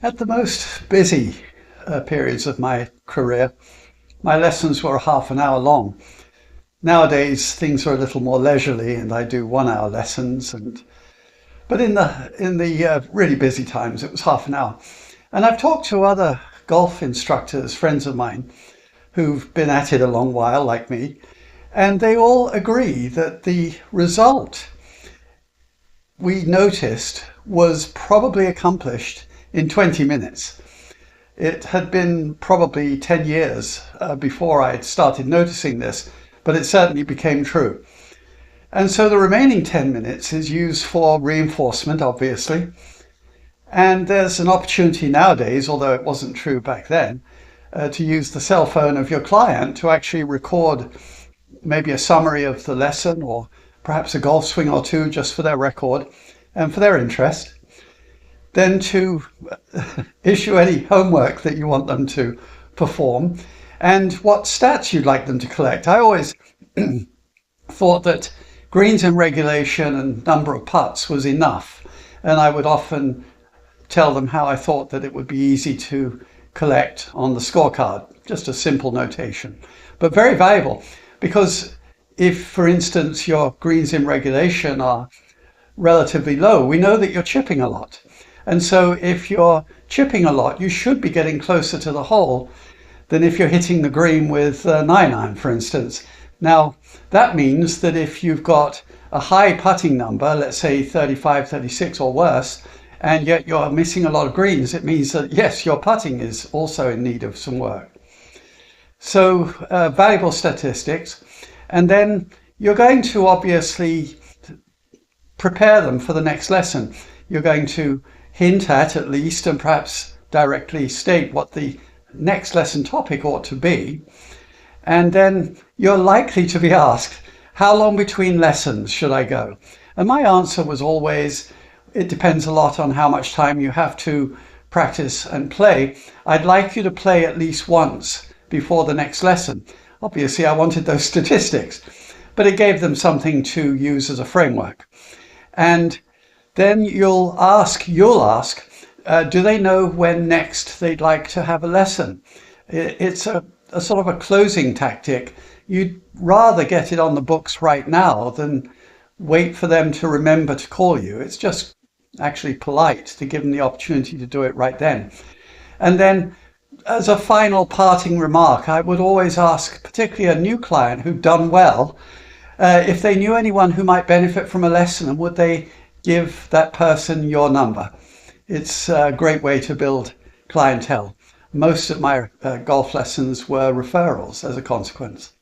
At the most busy periods of my career, my lessons were half an hour long. Nowadays, things are a little more leisurely, and I do 1 hour lessons. But in the really busy times, it was half an hour. And I've talked to other golf instructors, friends of mine, who've been at it a long while, like me, and they all agree that the result we noticed was probably accomplished in 20 minutes. It had been probably 10 years before I had started noticing this, but it certainly became true. And so the remaining 10 minutes is used for reinforcement, obviously. And there's an opportunity nowadays, although it wasn't true back then, to use the cell phone of your client to actually record maybe a summary of the lesson or perhaps a golf swing or two just for their record and for their interest. Then to issue any homework that you want them to perform and what stats you'd like them to collect. I always thought that greens in regulation and number of putts was enough. And I would often tell them how I thought that it would be easy to collect on the scorecard, just a simple notation, but very valuable because if, for instance, your greens in regulation are relatively low, we know that you're chipping a lot. And so if you're chipping a lot, you should be getting closer to the hole than if you're hitting the green with a 9-iron, for instance. Now, that means that if you've got a high putting number, let's say 35, 36 or worse, and yet you're missing a lot of greens, it means that, yes, your putting is also in need of some work. So valuable statistics. And then you're going to obviously prepare them for the next lesson. You're going to hint at least, and perhaps directly state what the next lesson topic ought to be. And then you're likely to be asked, how long between lessons should I go? And my answer was always, it depends a lot on how much time you have to practice and play. I'd like you to play at least once before the next lesson. Obviously, I wanted those statistics, but it gave them something to use as a framework. And then you'll ask, do they know when next they'd like to have a lesson? It's a sort of a closing tactic. You'd rather get it on the books right now than wait for them to remember to call you. It's just actually polite to give them the opportunity to do it right then. And then as a final parting remark, I would always ask, particularly a new client who'd done well, if they knew anyone who might benefit from a lesson, and would they give that person your number. It's a great way to build clientele. Most of my golf lessons were referrals as a consequence.